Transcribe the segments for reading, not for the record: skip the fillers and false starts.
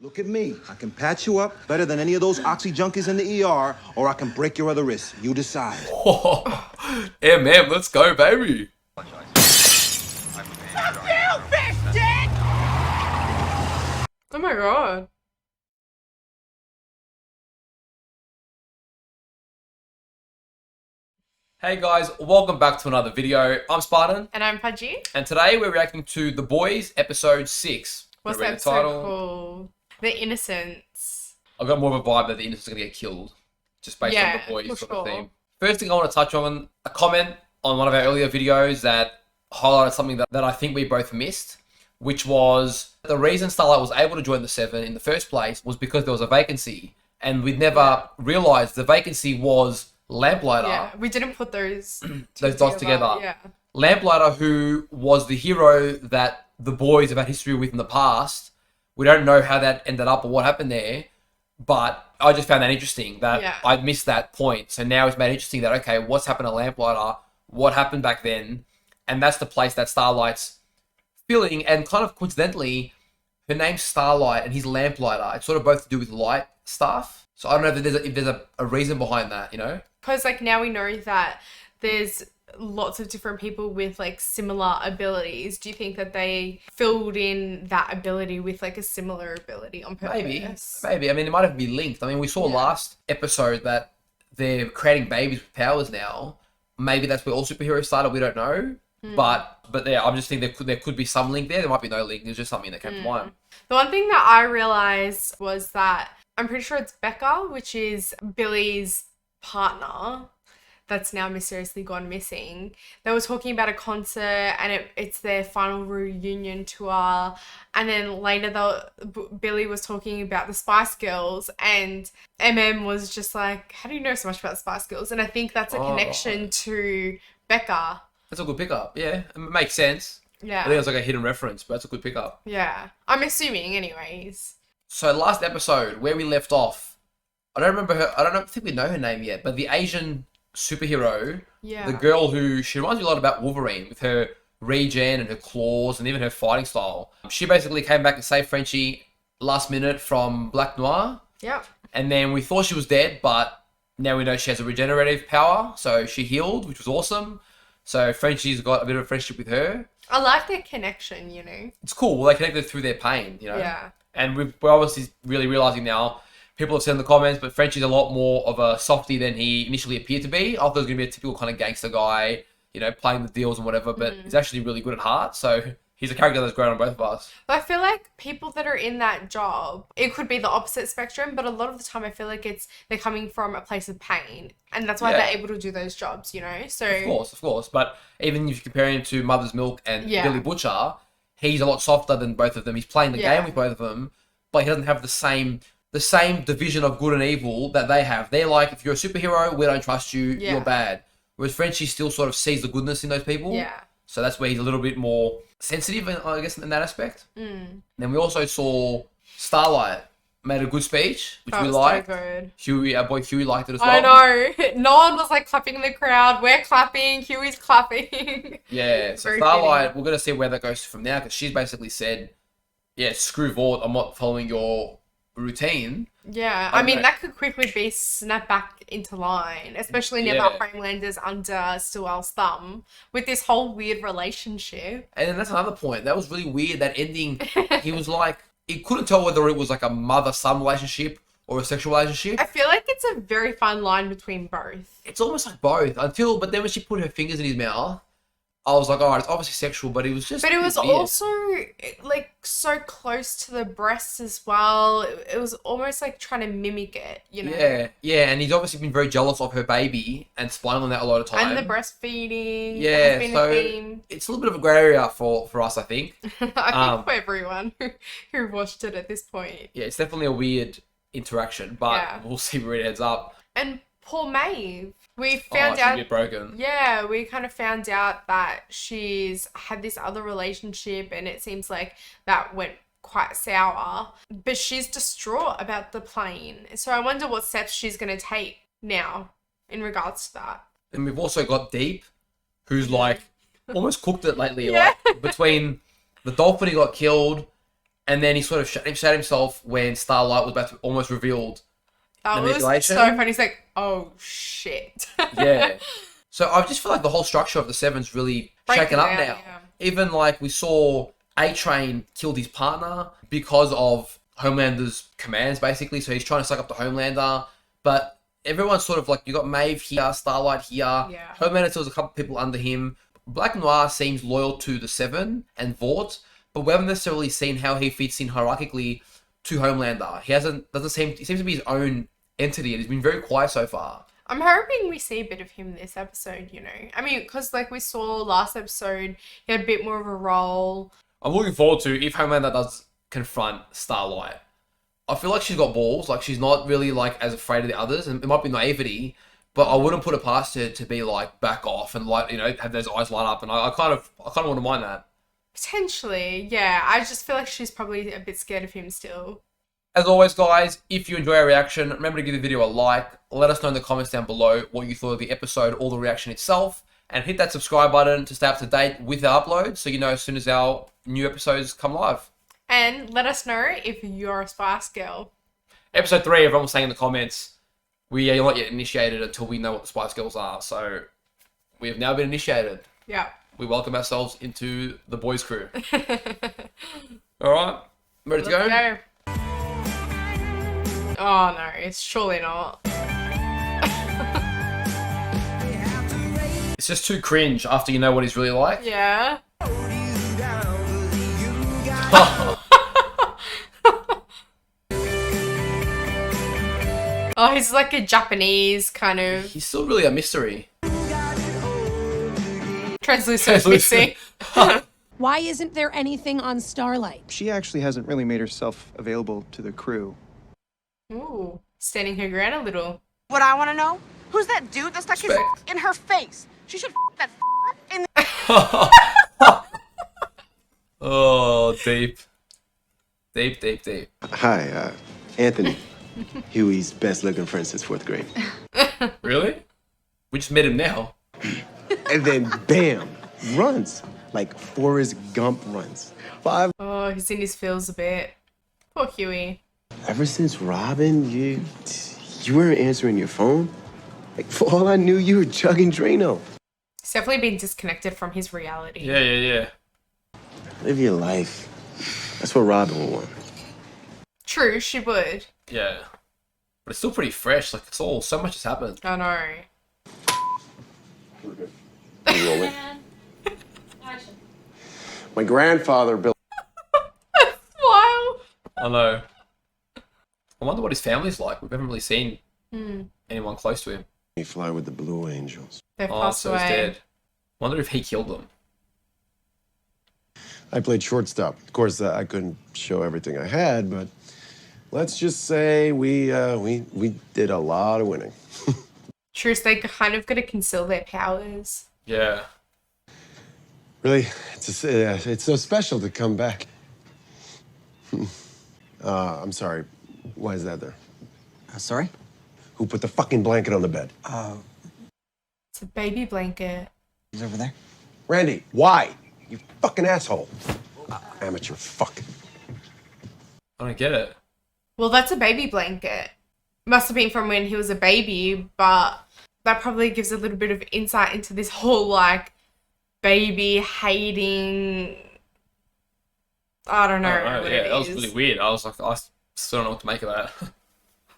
Look at me. I can patch you up better than any of those oxy junkies in the ER, or I can break your other wrist. You decide. MM, let's go, baby. Fuck you, fish dick! Oh my god. Hey guys, welcome back to another video. I'm Spartan. And I'm Pudgy. And today we're reacting to The Boys, episode 6. What's Read the that so title. called? The Innocents. I've got more of a vibe that the innocents are going to get killed. Just based on The Boys for sort of sure. theme. First thing I want to touch on, a comment on one of our earlier videos that highlighted something that I think we both missed, which was the reason Starlight was able to join the Seven in the first place was because there was a vacancy. And we'd never realised the vacancy was Lamplighter. Yeah, we didn't put those dots together. Yeah. Lamplighter, who was the hero that the boys have had history with in the past. We don't know how that ended up or what happened there, but I just found that interesting that I missed that point. So now it's made interesting that, okay, what's happened to Lamplighter? What happened back then? And that's the place that Starlight's filling. And kind of coincidentally, her name's Starlight and he's Lamplighter. It's sort of both to do with light stuff. So I don't know if there's a reason behind that, you know? Because like now we know that there's lots of different people with like similar abilities. Do you think that they filled in that ability with like a similar ability on purpose? Maybe. I mean, it might have been linked. I mean, we saw last episode that they're creating babies with powers now. Maybe that's where all superheroes started. We don't know. But yeah, I'm just thinking there could be some link there. There might be no link. It's just something that came to mind. The one thing that I realized was that I'm pretty sure it's Becca, which is Billy's partner that's now mysteriously gone missing. They were talking about a concert and it's their final reunion tour. And then later Billy was talking about the Spice Girls and MM was just like, how do you know so much about the Spice Girls? And I think that's a connection to Becca. That's a good pickup. Yeah, it makes sense. Yeah. I think it's like a hidden reference, but that's a good pickup. Yeah. I'm assuming anyways. So last episode, where we left off, I don't remember her. I think we know her name yet, but the Asian superhero, the girl who, she reminds me a lot about Wolverine with her regen and her claws and even her fighting style. She basically came back and saved Frenchie last minute from Black Noir. Yeah. And then we thought she was dead, but now we know she has a regenerative power, so she healed, which was awesome. So Frenchie's got a bit of a friendship with her. I like their connection, you know. It's cool. Well, they connected through their pain, you know. Yeah. And we're obviously really realizing now, people have said in the comments, but Frenchie's a lot more of a softie than he initially appeared to be. I thought he was going to be a typical kind of gangster guy, you know, playing the deals and whatever, but he's actually really good at heart. So he's a character that's grown on both of us. But I feel like people that are in that job, it could be the opposite spectrum, but a lot of the time I feel like they're coming from a place of pain. And that's why they're able to do those jobs, you know? So Of course. But even if you compare him to Mother's Milk and Billy Butcher, he's a lot softer than both of them. He's playing the game with both of them, but he doesn't have the same division of good and evil that they have. They're like, if you're a superhero, we don't trust you, you're bad. Whereas Frenchie still sort of sees the goodness in those people. Yeah. So that's where he's a little bit more sensitive, I guess, in that aspect. Then we also saw Starlight made a good speech, which we liked. So good. Huey, our boy Huey, liked it as well. I know. No one was like clapping in the crowd. We're clapping. Huey's clapping. Yeah. So Starlight, we're going to see where that goes from now, because she's basically said, yeah, screw Vought, I'm not following your routine. Yeah, I mean, that could quickly be snapped back into line, especially now that Homelander's under Stillwell's thumb with this whole weird relationship. And then that's another point. That was really weird, that ending. He was like, he couldn't tell whether it was like a mother-son relationship or a sexual relationship. I feel like it's a very fine line between both. It's almost like both, but then when she put her fingers in his mouth, I was like, all right, it's obviously sexual, but it was just... But it was also, like, so close to the breasts as well. It was almost like trying to mimic it, you know? Yeah, and he's obviously been very jealous of her baby and spying on that a lot of time. And the breastfeeding. Yeah, so it's a little bit of a grey area for us, I think. I think for everyone who watched it at this point. Yeah, it's definitely a weird interaction, but we'll see where it ends up. And poor Maeve. We found out. She get broken. Yeah, we kind of found out that she's had this other relationship, and it seems like that went quite sour. But she's distraught about the plane, so I wonder what steps she's going to take now in regards to that. And we've also got Deep, who's like almost cooked it lately. Like between the dolphin who got killed, And then he sort of shut himself when Starlight was about to almost revealed That the was manipulation. so funny. He's like, oh shit. Yeah. So I just feel like the whole structure of the Seven's really shaken up now. Yeah. Even like we saw A-Train killed his partner because of Homelander's commands, basically. So he's trying to suck up the Homelander. But everyone's sort of like, you got Maeve here, Starlight here. Yeah. Homelander still has a couple people under him. Black Noir seems loyal to the Seven and Vought, but we haven't necessarily seen how he fits in hierarchically to Homelander. He seems to be his own entity, and he's been very quiet so far. I'm hoping we see a bit of him this episode, you know. I mean, because like we saw last episode, he had a bit more of a role. I'm looking forward to if Homelander does confront Starlight. I feel like she's got balls. Like, she's not really like as afraid of the others, and it might be naivety, but I wouldn't put it past her to be like back off and like, you know, have those eyes light up. And I kind of wouldn't mind that. Potentially, yeah. I just feel like she's probably a bit scared of him still. As always, guys, if you enjoy our reaction, remember to give the video a like. Let us know in the comments down below what you thought of the episode or the reaction itself. And hit that subscribe button to stay up to date with our uploads so you know as soon as our new episodes come live. And let us know if you're a Spice Girl. Episode 3, everyone was saying in the comments, we are not yet initiated until we know what the Spice Girls are. So we have now been initiated. Yeah. We welcome ourselves into the boys' crew. All right, ready to go? Oh no, it's surely not. It's just too cringe after you know what he's really like. Yeah. Oh, he's like a Japanese kind of He's still really a mystery. translucent missing. Why isn't there anything on Starlight? She actually hasn't really made herself available to the crew. Ooh, standing her ground a little. What I want to know? Who's that dude that stuck his in her face? She should that in the Oh, deep. Deep. Hi, Anthony. Huey's best looking friend since 4th grade. Really? We just met him now. And then, bam, runs. Like Forrest Gump runs. Oh, he's in his feels a bit. Poor Huey. Ever since Robin, you weren't answering your phone. Like, for all I knew, you were chugging Drano. He's definitely been disconnected from his reality. Yeah. Live your life. That's what Robin would want. True, she would. Yeah. But it's still pretty fresh. Like, it's all, so much has happened. I know. You rolling? My grandfather built. Wow. I know. I wonder what his family's like. We haven't really seen anyone close to him. He fly with the Blue Angels. They've Oh, passed so away. he's dead. Wonder if he killed them. I played shortstop. Of course, I couldn't show everything I had, but let's just say we did a lot of winning. True, so they kind of got to conceal their powers. Yeah. Really, it's so special to come back. I'm sorry. Why is that there? Sorry? Who put the fucking blanket on the bed? It's a baby blanket. He's over there. Randy, why? You fucking asshole. Amateur fuck. I don't get it. Well, that's a baby blanket. Must have been from when he was a baby, but that probably gives a little bit of insight into this whole, like, baby hating. I don't know. What Yeah, it that was is. really weird. I was like, I still don't know what to make of that.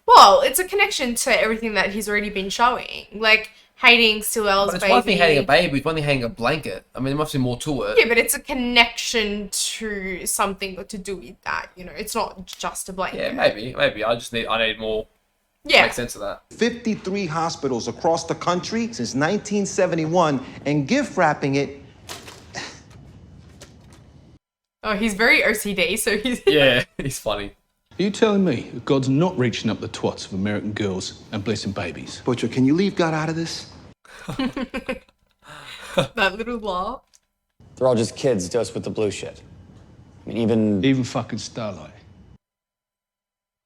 Well, it's a connection to everything that he's already been showing. Like, hating Stillwell's But it's baby. one thing hating a baby, it's one thing hating a blanket. I mean, there must be more to it. Yeah, but it's a connection to something to do with that, you know. It's not just a blanket. Yeah, maybe. I need more. Yeah. Make sense of that. 53 hospitals across the country since 1971, and gift wrapping it. Oh, he's very OCD, so he's... Yeah, he's funny. Are you telling me that God's not reaching up the twats of American girls and blessing babies? Butcher, can you leave God out of this? that little laugh. They're all just kids dosed with the blue shit. I mean, Even fucking Starlight.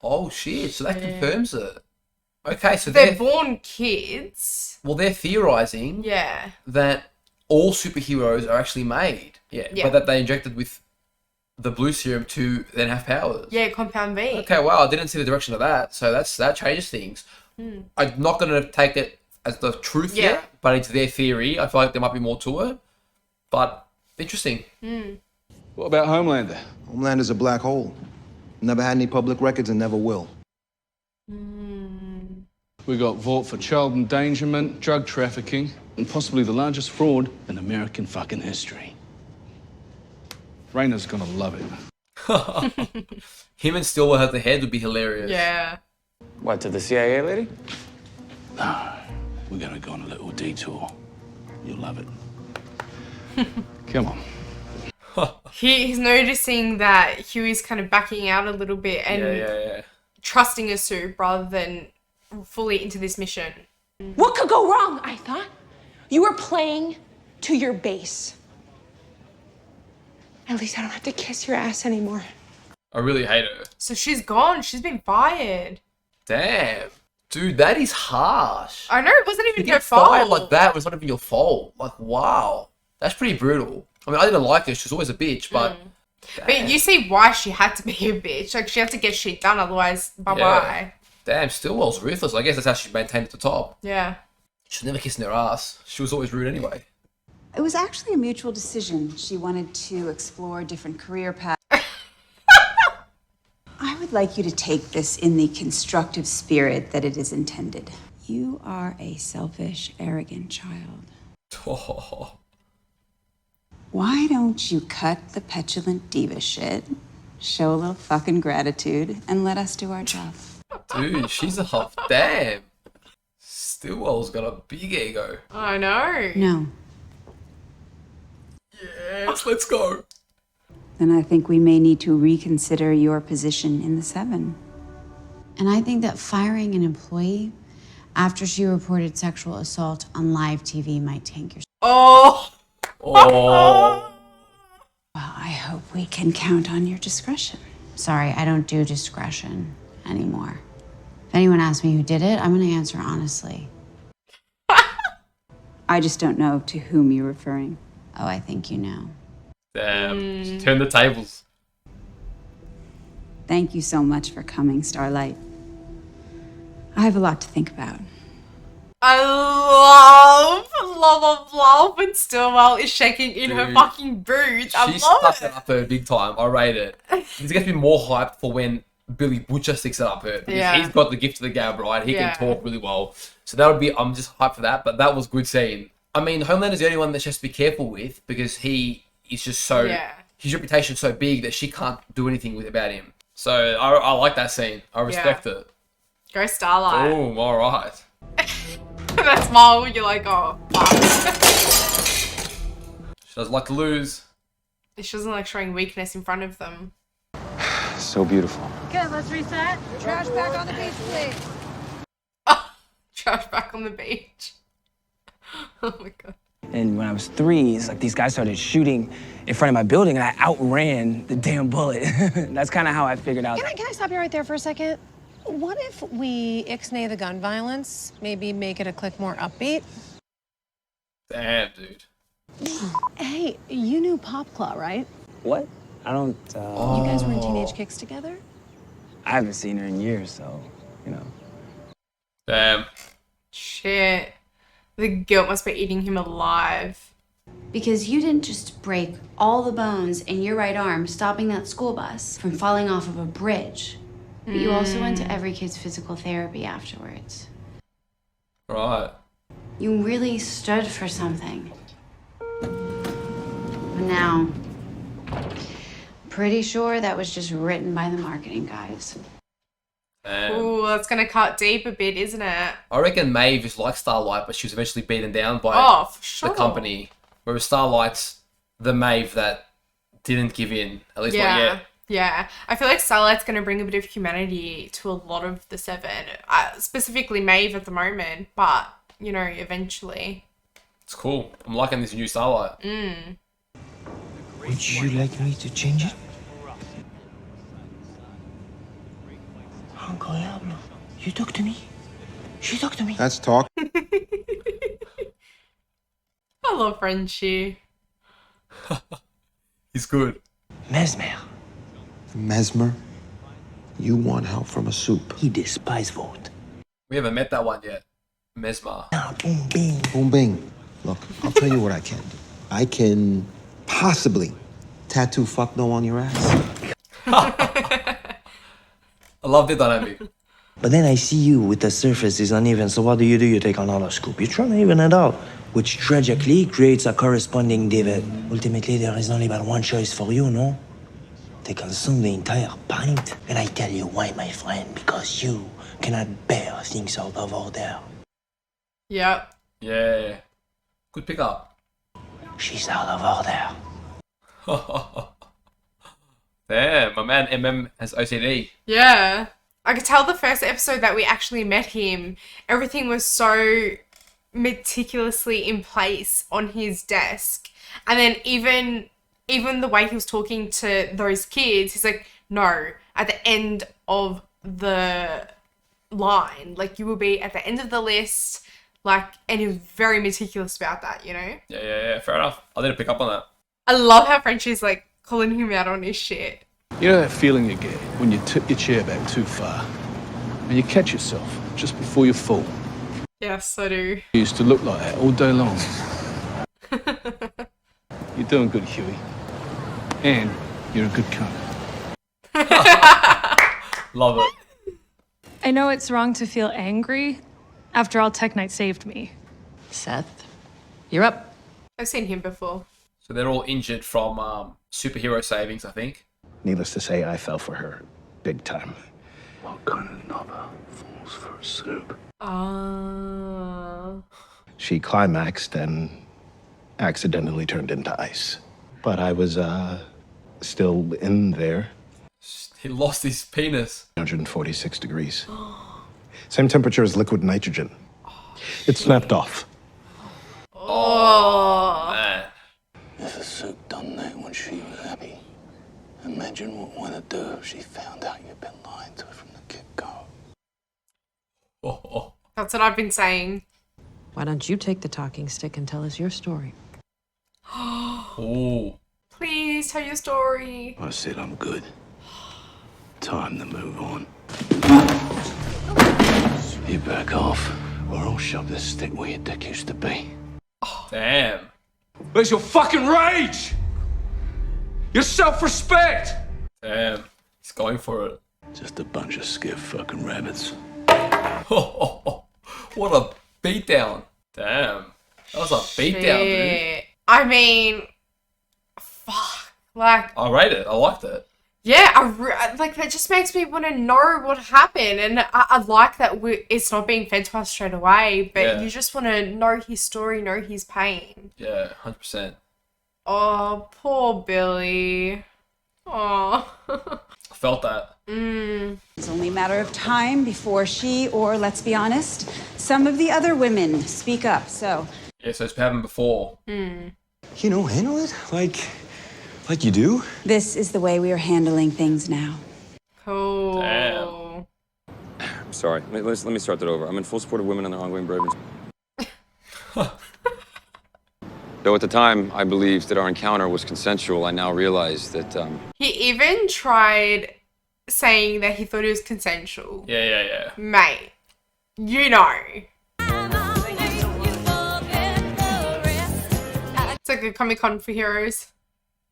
Oh, shit. So that confirms it. Okay, so They're born kids. Well, they're theorizing Yeah. that all superheroes are actually made. Yeah. Yeah. But that they injected with the blue serum to then have powers. Yeah, Compound V. Okay, wow, I didn't see the direction of that. So that changes things. I'm not going to take it as the truth yet, but it's their theory. I feel like there might be more to it. But interesting. What about Homelander? Homelander's a black hole. Never had any public records and never will. We got Vought for child endangerment, drug trafficking, and possibly the largest fraud in American fucking history. Rayna's gonna love it. Him and Stillwell at the head would be hilarious. Yeah. What, to the CIA lady? No, we're gonna go on a little detour. You'll love it. Come on. He's noticing that Huey's kind of backing out a little bit and Yeah. trusting a soup rather than fully into this mission. What could go wrong, I thought? You were playing to your base. At least I don't have to kiss your ass anymore. I really hate her. So she's gone. She's been fired. Damn. Dude, that is harsh. I know, it wasn't even To your get fired fault. like that was not even your fault. Like, wow. That's pretty brutal. I mean, I didn't like her. She was always a bitch, but... But you see why she had to be a bitch. Like, she had to get shit done, otherwise, bye-bye. Damn, Stillwell's ruthless. I guess that's how she maintained at the top. Yeah. She was never kissing her ass. She was always rude anyway. It was actually a mutual decision. She wanted to explore different career paths. I would like you to take this in the constructive spirit that it is intended. You are a selfish, arrogant child. Oh. Why don't you cut the petulant diva shit, show a little fucking gratitude, and let us do our job? Dude, she's a huff. Damn. Stillwell's got a big ego. I know. No. Yes, let's go. Then I think we may need to reconsider your position in the Seven. And I think that firing an employee after she reported sexual assault on live TV might tank your... Oh. Oh. Well, I hope we can count on your discretion. Sorry, I don't do discretion anymore. If anyone asks me who did it, I'm going to answer honestly. I just don't know to whom you're referring. Oh, I think you know. Damn. She turned the tables. Thank you so much for coming, Starlight. I have a lot to think about. I love when Stillwell is shaking in her Dude. fucking boots. I She love stuck it. it up her big time. I rate it. He's going to be more hyped for when Billy Butcher sticks it up her. Because Yeah. he's got the gift of the gab, right? He Yeah. can talk really well. So that would be, I'm just hyped for that. But that was good scene. I mean, Homelander's the only one that she has to be careful with because he is just so, Yeah. his reputation's so big that she can't do anything with about him. So I like that scene. I respect it. Go Starlight. Boom, all right. That smile, you're like, oh, fuck. She doesn't like to lose. She doesn't like showing weakness in front of them. So beautiful. Okay, let's reset. Trash back on the beach, please. Trash back on the beach. Oh my god. And when I was 3, it's like these guys started shooting in front of my building and I outran the damn bullet. That's kind of how I figured out. Can I stop you right there for a second? What if we ixnay the gun violence? Maybe make it a click more upbeat? Damn, dude. Hey, you knew Pop Claw, right? What? I don't, You guys were in Teenage Kicks together? I haven't seen her in years, so, you know. Damn. Shit. The guilt must be eating him alive. Because you didn't just break all the bones in your right arm stopping that school bus from falling off of a bridge, but you also went to every kid's physical therapy afterwards. Right. You really stood for something. But now, pretty sure that was just written by the marketing guys. Damn. Ooh, that's gonna cut deep a bit, isn't it? I reckon Maeve is like Starlight, but she was eventually beaten down by Oh, for sure. the company. Whereas Starlight's the Maeve that didn't give in, at least not Yeah. yet. Yeah. I feel like Starlight's gonna bring a bit of humanity to a lot of the Seven. Specifically Maeve at the moment, but, you know, eventually. It's cool. I'm liking this new Starlight. Would you like me to change it? Uncle Diablo, you talk to me? She talk to me? That's talk. I love Frenchie. He's good. Mesmer, Mesmer, you want help from a soup. He despise vote. We haven't met that one yet. Mesmer. Boom, bing. Boom, bing. Look, I'll tell you what I can do. I can possibly tattoo fuck no on your ass. I love the dynamic. But then I see you with the surface is uneven, so what do? You take another scoop. You try to even it out, which tragically creates a corresponding divot. Ultimately, there is only but one choice for you, no? They consume the entire pint. And I tell you why, my friend, because you cannot bear things out of order. Yep. Yeah. Good pickup. She's out of order. Damn, my man MM has OCD. Yeah. I could tell the first episode that we actually met him, everything was so meticulously in place on his desk. And then even the way he was talking to those kids, he's like, no, at the end of the line, like you will be at the end of the list, like, and he was very meticulous about that, you know? Yeah, fair enough. I didn't pick up on that. I love how Frenchie's like calling him out on his shit. You know that feeling you get when you tip your chair back too far and you catch yourself just before you fall? Yes, I do. You used to look like that all day long. You're doing good, Huey. And you're a good cunt. Love it. I know it's wrong to feel angry. After all, Tech Knight saved me. Seth, you're up. I've seen him before. So they're all injured from superhero savings, I think. Needless to say, I fell for her big time. What kind of knobber falls for a soup? She climaxed and accidentally turned into ice. But I was still in there. He lost his penis. 146 degrees. Same temperature as liquid nitrogen. It snapped off. Oh, man. If a soup done that when she was happy, imagine what one would do if she found out you'd been lying to her from the get-go. That's what I've been saying. Why don't you take the talking stick and tell us your story? Oh. Please tell your story. I said I'm good. Time to move on. You back off, or I'll shove this stick where your dick used to be. Damn. Where's your fucking rage? Your self-respect? Damn. He's going for it. Just a bunch of scared fucking rabbits. What a beatdown. Damn. That was a beatdown, dude. Shit. I mean, fuck. Like, I rate it. I liked it. yeah, like that just makes me want to know what happened. And I like that it's not being fed to us straight away, but Yeah. you just want to know his story, know his pain. Yeah, 100%. Oh, poor Billy. Oh. I felt that. It's only a matter of time before she, or let's be honest, some of the other women speak up, so. Yeah, so it's happened before. You know, handle it like you do. This is the way we are handling things now. Cool. Damn. I'm sorry. Let me start that over. I'm in full support of women and their ongoing bravery. Though at the time I believed that our encounter was consensual, I now realize that He even tried saying that he thought it was consensual. Yeah. Mate, you know. It's like a Comic-Con for heroes.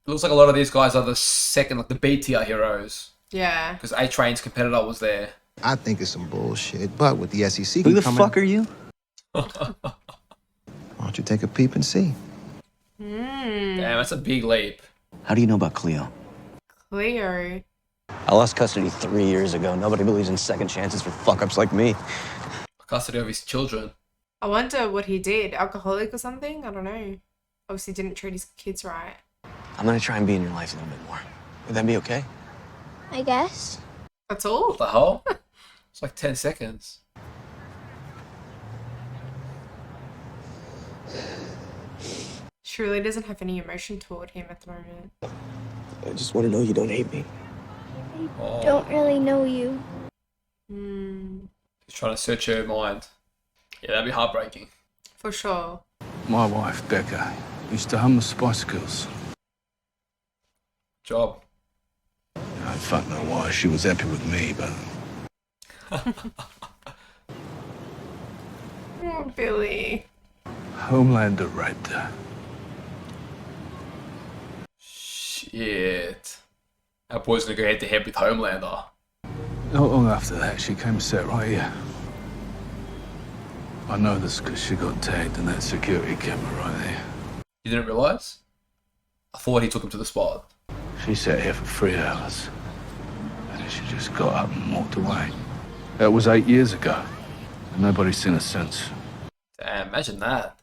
It looks like a lot of these guys are the second, like the B tier heroes. Yeah. Because A-Train's competitor was there. I think it's some bullshit, but with the SEC Who the coming, fuck are you? why don't you take a peep and see? Damn, that's a big leap. How do you know about Cleo? Cleo. I lost custody 3 years ago. Nobody believes in second chances for fuck-ups like me. Custody of his children. I wonder what he did. Alcoholic or something? I don't know. Obviously didn't treat his kids right. I'm gonna try and be in your life a little bit more. Would that be okay? I guess. That's all? What the hell? It's like 10 seconds. She really doesn't have any emotion toward him at the moment. I just want to know you don't hate me. I don't really know you. He's trying to search her mind. Yeah, that'd be heartbreaking. For sure. My wife, Becca, used to hum the Spice Girls. Job. I fuck know why. She was happy with me, but Oh, Billy. Homelander raped her. Shit. Our boy's gonna go head to head with Homelander. Not long after that, she came set right here. I know this because she got tagged in that security camera right there. You didn't realise? I thought he took him to the spot. She sat here for 3 hours. And then she just got up and walked away. That was 8 years ago. And nobody's seen her since. Damn, imagine that.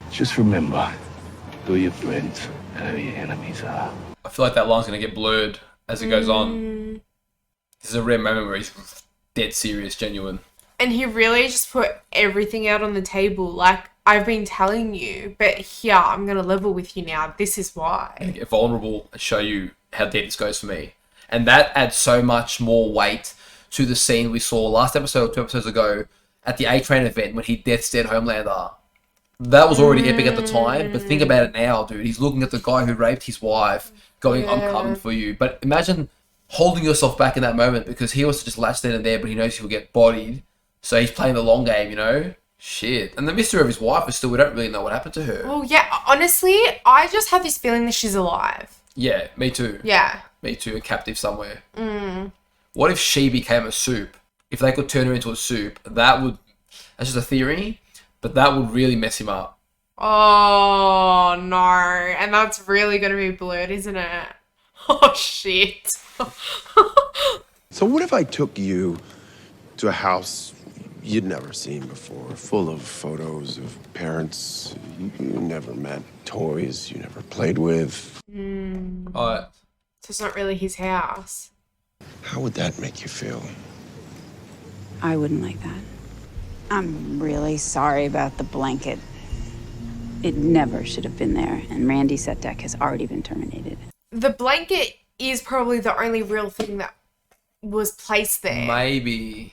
Just remember who your friends and who your enemies are. I feel like that line's gonna get blurred as it goes on. This is a rare moment where he's dead serious, genuine. And he really just put everything out on the table. Like, I've been telling you, but here, I'm going to level with you now. This is why. Get vulnerable and show you how deep this goes for me. And that adds so much more weight to the scene we saw last episode, 2 episodes ago, at the A-Train event when he death stared Homelander. That was already epic at the time, but think about it now, dude. He's looking at the guy who raped his wife, going, I'm coming for you. But imagine holding yourself back in that moment because he wants to just latch in there, but he knows he'll get bodied. So he's playing the long game, you know? Shit. And the mystery of his wife is still, we don't really know what happened to her. Well, yeah, honestly, I just have this feeling that she's alive. Yeah, me too. Yeah. Me too, a captive somewhere. What if she became a soup? If they could turn her into a soup, that would... That's just a theory, but that would really mess him up. Oh, no. And that's really going to be blurred, isn't it? Oh, shit. So what if I took you to a house you'd never seen before, full of photos of parents you never met, toys you never played with? Alright. So it's not really his house. How would that make you feel? I wouldn't like that. I'm really sorry about the blanket. It never should have been there, and Randy Setdeck has already been terminated. The blanket is probably the only real thing that was placed there. Maybe.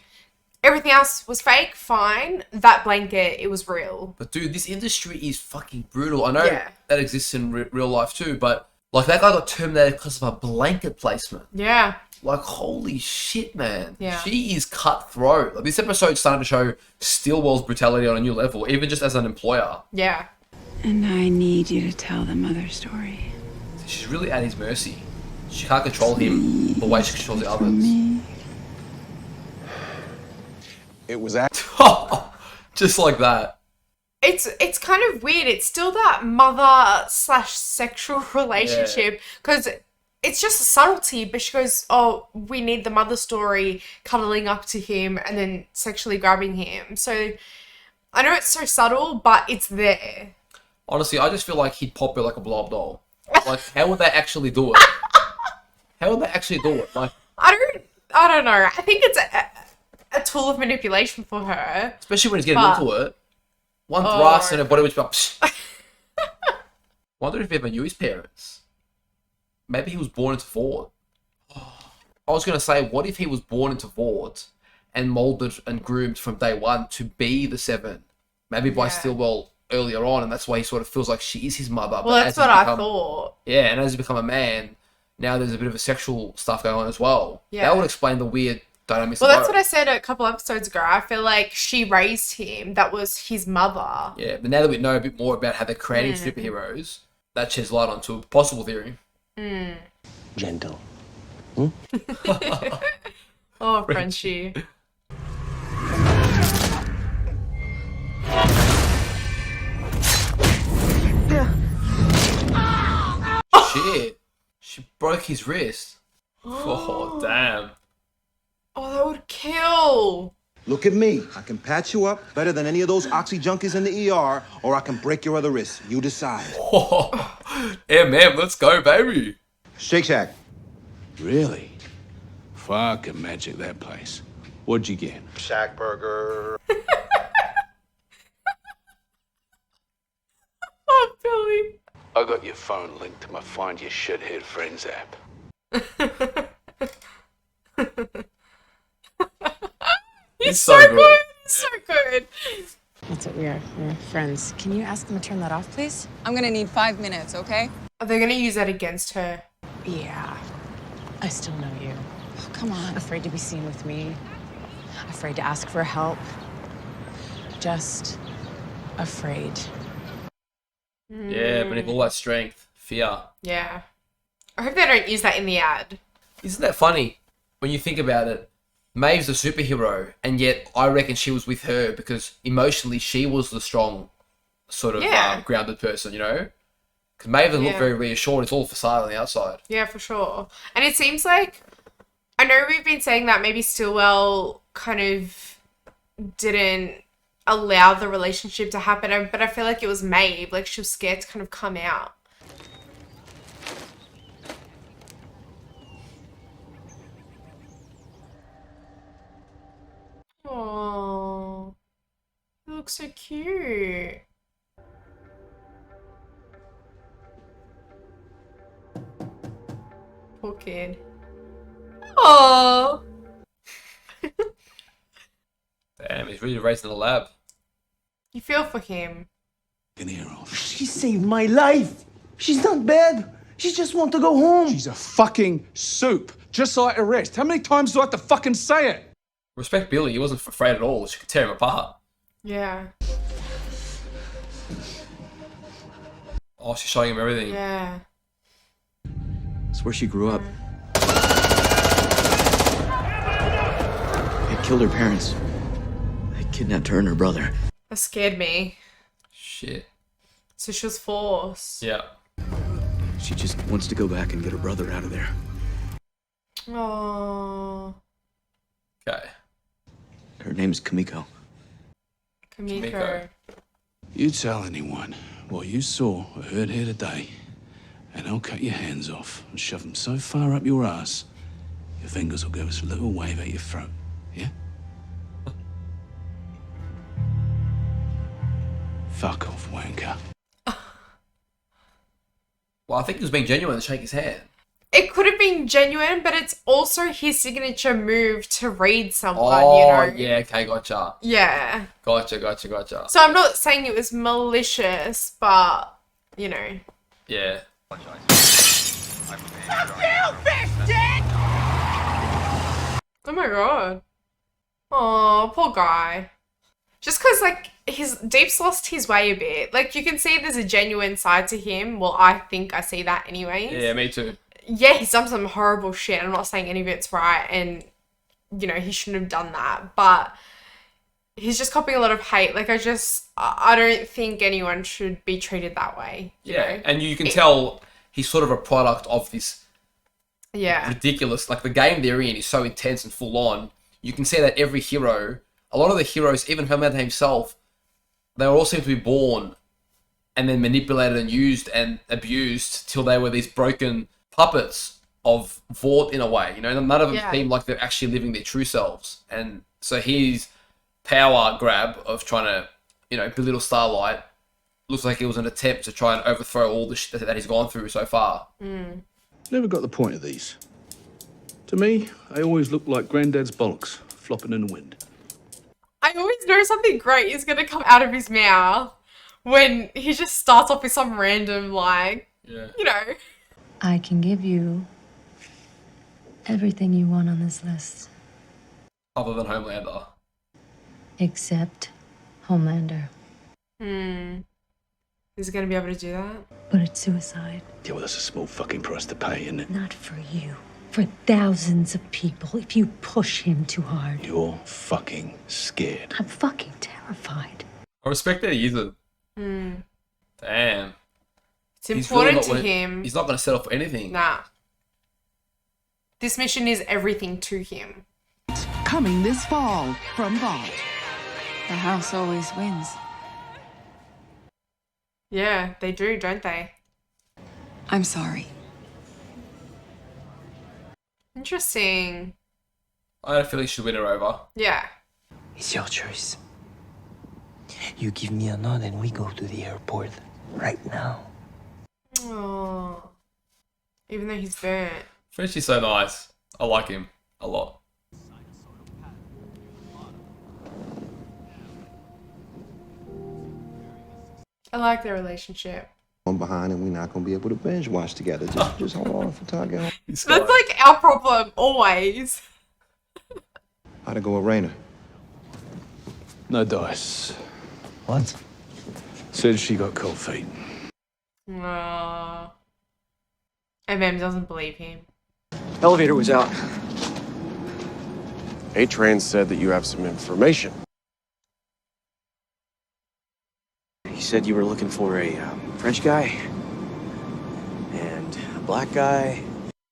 Everything else was fake, fine. That blanket, it was real. But dude, this industry is fucking brutal. I know that exists in real life too, but like that guy got terminated because of a blanket placement. Yeah. Like, holy shit, man. Yeah. She is cutthroat. Like, this episode started to show Stillwell's brutality on a new level, even just as an employer. Yeah. And I need you to tell the mother story. She's really at his mercy. She can't control him the way she controls the others. It was just like that. It's kind of weird. It's still that mother/sexual relationship because it's just a subtlety, but she goes, oh, we need the mother story, cuddling up to him and then sexually grabbing him. So I know it's so subtle, but it's there. Honestly, I just feel like he'd pop her like a blob doll. Like, how would they actually do it? How would they actually do it? Like, I don't know. I think it's a tool of manipulation for her. Especially when he's getting into it. One thrust and her body was like, wonder if he ever knew his parents. Maybe he was born into Ford. I was going to say, what if he was born into Ford and molded and groomed from day one to be the Seven? Maybe by Stillwell earlier on, and that's why he sort of feels like she is his mother. Well, that's what I thought. Yeah, and as he's become a man, now there's a bit of a sexual stuff going on as well. Yeah. That would explain the weird dynamics. Well, that's what I said a couple episodes ago. I feel like she raised him. That was his mother. Yeah, but now that we know a bit more about how they're creating superheroes, that sheds light onto a possible theory. Gentle. Oh, Frenchie. Shit. She broke his wrist. Oh, damn. Oh, that would kill. Look at me. I can patch you up better than any of those oxy junkies in the ER, or I can break your other wrist. You decide. MM, let's go, baby. Shake Shack. Really? Fucking magic, that place. What'd you get? Shack burger. Oh, Billy. I got your phone linked to my Find Your Shithead Friends app. He's so good. He's so good. That's what we are. We're friends. Can you ask them to turn that off, please? I'm gonna need 5 minutes, okay? Are they going to use that against her? Yeah. I still know you. Oh, come on. Afraid to be seen with me. Afraid to ask for help. Just afraid. Yeah, beneath all that strength, fear. Yeah. I hope they don't use that in the ad. Isn't that funny? When you think about it, Maeve's a superhero, and yet I reckon she was with her because emotionally she was the strong, sort of grounded person, you know? Because Maeve doesn't look very reassured. It's all facade on the outside. Yeah, for sure. And it seems like, I know we've been saying that maybe Stillwell kind of didn't allow the relationship to happen, but I feel like it was Maeve. Like, she was scared to kind of come out. Oh, he looks so cute. Poor kid. Oh. Damn, he's really raised in the lab. You feel for him. She saved my life. She's not bad. She just want to go home. She's a fucking soup, just like the rest. How many times do I have to fucking say it? Respect Billy. He wasn't afraid at all. She could tear him apart. Yeah. Oh, she's showing him everything. Yeah. It's where she grew up. They killed her parents. They kidnapped her and her brother. That scared me. Shit. So she was forced. Yeah. She just wants to go back and get her brother out of there. Oh. Okay. Her name's Kamiko. Kamiko. You tell anyone what you saw or heard here today, and I'll cut your hands off and shove them so far up your ass, your fingers will give us a little wave at your throat. Yeah? Fuck off, wanker. Well, I think he was being genuine to shake his hand. It could have been genuine, but it's also his signature move to read someone, Oh, you know? yeah, okay, gotcha. Yeah. Gotcha. So I'm not saying it was malicious, but, you know. Yeah. Fuck you, fish dick! Oh my god. Oh, poor guy. Just because, like, Deep's lost his way a bit. Like, you can see there's a genuine side to him. Well, I think I see that anyways. Yeah, me too. Yeah, he's done some horrible shit. I'm not saying any of it's right, and, you know, he shouldn't have done that. But he's just copying a lot of hate. Like, I don't think anyone should be treated that way. You know? And you can tell he's sort of a product of this ridiculous, like the game they're in is so intense and full on. You can see that every hero, a lot of the heroes, even Homelander himself, they all seem to be born and then manipulated and used and abused till they were these broken puppets of Vought in a way. You know, none of them seem like they're actually living their true selves. And so his power grab of trying to, you know, belittle Starlight looks like it was an attempt to try and overthrow all the shit that he's gone through so far. Never got the point of these. To me, they always look like Granddad's bollocks flopping in the wind. I always know something great is going to come out of his mouth when he just starts off with some random, like, you know. I can give you everything you want on this list. Other than Homelander. Except Homelander. Is he going to be able to do that? But it's suicide. Yeah, well, that's a small fucking price to pay, isn't it? Not for you. For thousands of people if you push him too hard. You're fucking scared. I'm fucking terrified. I respect that he isn't. Damn. It's important to him. He's not going to settle for anything. Nah. This mission is everything to him. Coming this fall from Vault. The house always wins. Yeah, they do, don't they? I'm sorry. Interesting. I had a feeling she'd win her over. Yeah. It's your choice. You give me a nod and we go to the airport right now. Oh. Even though he's burnt. Frenchie's so nice. I like him a lot. I like their relationship. on behind and we're not gonna be able to binge watch together. Just hold on for time I get home. That's like our problem always. How'd it go with Raina? No dice. What? Said she got cold feet. And Mem doesn't believe him. Elevator was out. A-Train said that you have some information. He said you were looking for a French guy and a black guy.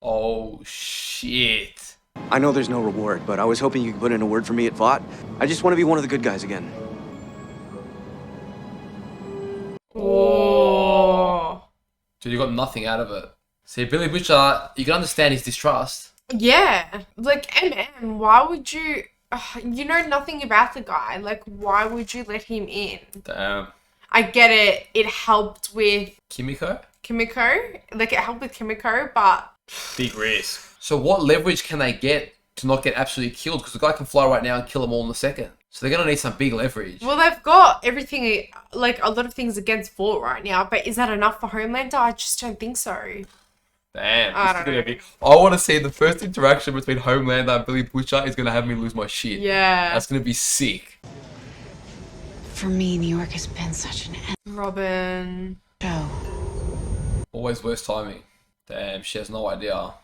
Oh, shit. I know there's no reward, but I was hoping you could put in a word for me at Vought. I just want to be one of the good guys again. Oh. Dude, you got nothing out of it. See, Billy Butcher, you can understand his distrust. Yeah. Like, MM, why would you... you know nothing about the guy. Like, why would you let him in? Damn. I get it. It helped with... Kimiko? Like, it helped with Kimiko, but... Big risk. So what leverage can they get to not get absolutely killed? Because the guy can fly right now and kill them all in a second. So they're going to need some big leverage. Well, they've got everything, like, a lot of things against Vought right now, but is that enough for Homelander? I just don't think so. Damn. I This is don't gonna be... I want to see the first interaction between Homelander and Billy Butcher is going to have me lose my shit. Yeah. That's going to be sick. For me, New York has been such an Robin. show. Always worst timing. Damn, she has no idea.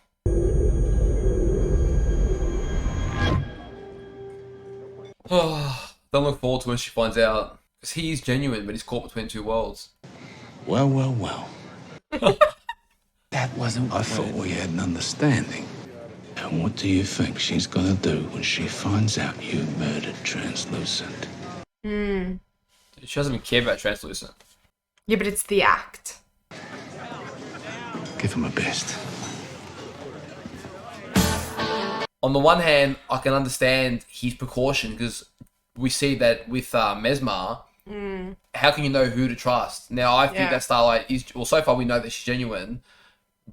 Don't look forward to when she finds out. Because he is genuine, but he's caught between two worlds. Well, well, well. That wasn't. I thought we had an understanding. And what do you think she's gonna do when she finds out you murdered Translucent? Hmm. She doesn't even care about Translucent. Yeah, but it's the act. Give him a best. On the one hand, I can understand his precaution because we see that with Mesmer, how can you know who to trust? Now, I think that Starlight is... Well, so far we know that she's genuine,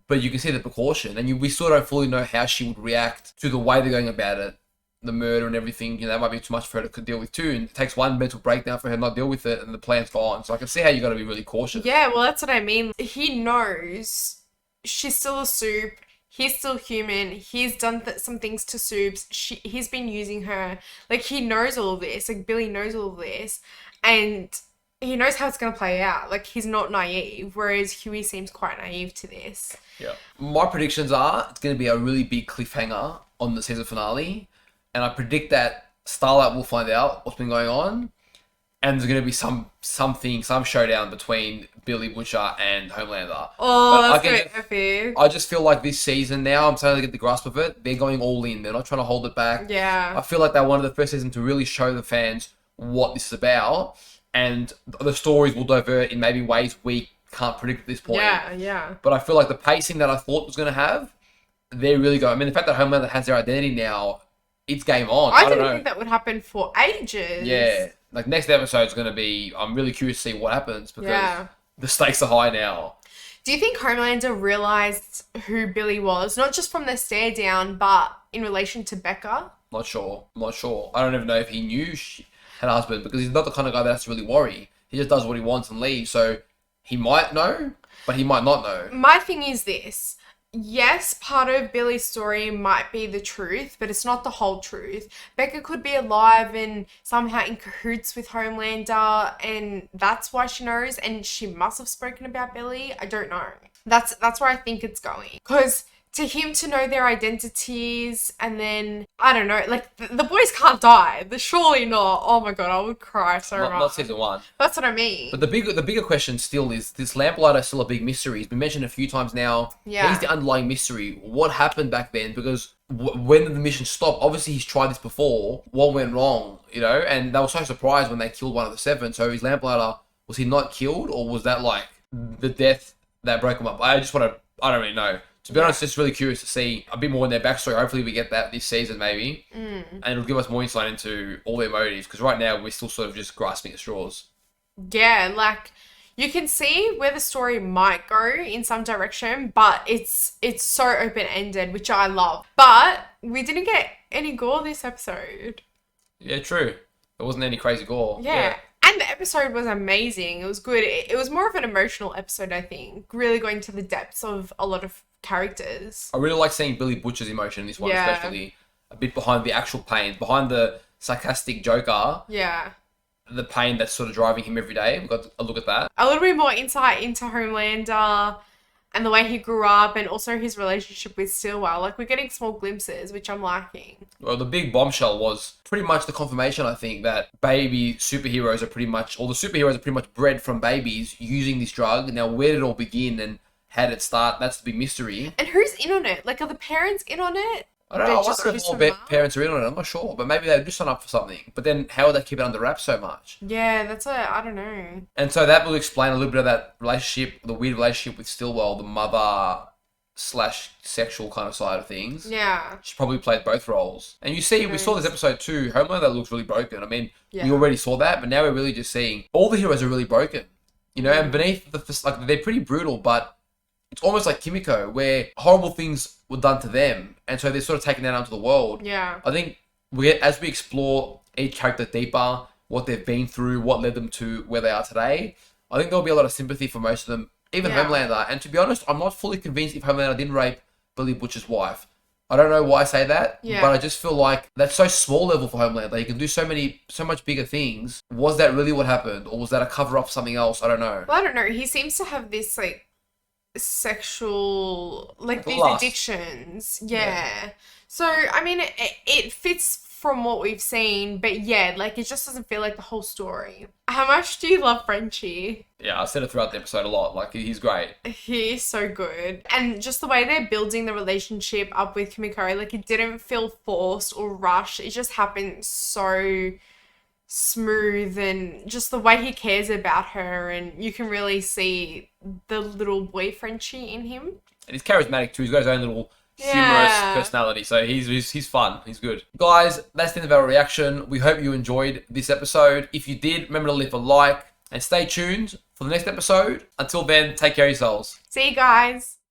but you can see the precaution, and we still don't fully know how she would react to the way they're going about it, the murder and everything. You know, that might be too much for her to deal with too, and it takes one mental breakdown for her to not deal with it, and the plan's gone. So I can see how you got to be really cautious. Yeah, well, that's what I mean. He knows she's still a Soup. He's still human. He's done some things to Soups. He's been using her. Like, he knows all of this. Like, Billy knows all of this. And he knows how it's going to play out. Like, he's not naive. Whereas Huey seems quite naive to this. Yeah. My predictions are it's going to be a really big cliffhanger on the season finale. And I predict that Starlight will find out what's been going on. And there's going to be some showdown between Billy Butcher and Homelander. Oh, that's going to be epic. I just feel like this season now, I'm starting to get the grasp of it. They're going all in. They're not trying to hold it back. Yeah. I feel like they wanted the first season to really show the fans what this is about. And the stories will divert in maybe ways we can't predict at this point. Yeah. But I feel like the pacing that I thought was going to have, they're really going. I mean, the fact that Homelander has their identity now, it's game on. I don't didn't know. think that would happen for ages. Yeah. Like, next episode's going to be... I'm really curious to see what happens because the stakes are high now. Do you think Homelander realised who Billy was? Not just from the stare down, but in relation to Becca? Not sure. I don't even know if he knew she had a husband because he's not the kind of guy that has to really worry. He just does what he wants and leaves. So he might know, but he might not know. My thing is this. Yes, part of Billy's story might be the truth, but it's not the whole truth. Becca could be alive and somehow in cahoots with Homelander, and that's why she knows, and she must have spoken about Billy. I don't know. That's where I think it's going. Because to him to know their identities, and then, I don't know, like, the boys can't die. They're surely not. Oh my god, I would cry so much. Not season 1. That's what I mean. But the bigger question still is, this Lamplighter is still a big mystery. It's been mentioned a few times now. Yeah. He's the underlying mystery. What happened back then? Because when did the mission stop? Obviously, he's tried this before. What went wrong? You know? And they were so surprised when they killed one of the 7. So his Lamplighter, was he not killed? Or was that, like, the death that broke him up? I don't really know. To be honest, just really curious to see a bit more in their backstory. Hopefully we get that this season, maybe. And it'll give us more insight into all their motives. Because right now, we're still sort of just grasping at straws. Yeah, like, you can see where the story might go in some direction, but it's so open-ended, which I love. But we didn't get any gore this episode. Yeah, true. There wasn't any crazy gore. Yeah. And the episode was amazing. It was good. It was more of an emotional episode, I think. Really going to the depths of a lot of characters. I really like seeing Billy Butcher's emotion in this one, Yeah. especially a bit behind the actual pain, behind the sarcastic Joker. Yeah. The pain that's sort of driving him every day. We've got a look at that. A little bit more insight into Homelander and the way he grew up and also his relationship with Stillwell. Like, we're getting small glimpses, which I'm liking. Well, the big bombshell was pretty much the confirmation, I think, that baby superheroes are pretty much, or the superheroes are pretty much bred from babies using this drug. Now, where did it all begin and how did it start? That's the big mystery. And who's in on it? Like, are the parents in on it? I don't know. I wonder if all parents are in on it. I'm not sure. But maybe they do sign up for something. But then how would they keep it under wraps so much? Yeah, I don't know. And so that will explain a little bit of that relationship, the weird relationship with Stillwell, the mother / sexual kind of side of things. Yeah. She probably played both roles. And you see, we saw this episode too, Homelander looks really broken. I mean, Yeah. we already saw that, but now we're really just seeing all the heroes are really broken. You know, and beneath like they're pretty brutal, but it's almost like Kimiko, where horrible things were done to them, and so they're sort of taken that out to the world. Yeah. I think as we explore each character deeper, what they've been through, what led them to where they are today, I think there'll be a lot of sympathy for most of them, even Homelander. And to be honest, I'm not fully convinced if Homelander didn't rape Billy Butcher's wife. I don't know why I say that, but I just feel like that's so small level for Homelander. He can do so much bigger things. Was that really what happened, or was that a cover up for something else? I don't know. Well, I don't know. He seems to have this, like, sexual, like, these lust. addictions. Yeah. So, I mean, it fits from what we've seen, but yeah, like, it just doesn't feel like the whole story. How much do you love Frenchie? Yeah, I said it throughout the episode a lot. Like, he's great. He is so good. And just the way they're building the relationship up with Kimiko, like, it didn't feel forced or rushed. It just happened so smooth, and just the way he cares about her, and you can really see the little boy Frenchie in him. And he's charismatic too. He's got his own little humorous personality. So he's fun. He's good. Guys, that's the end of our reaction. We hope you enjoyed this episode. If you did, remember to leave a like and stay tuned for the next episode. Until then, take care of yourselves. See you guys.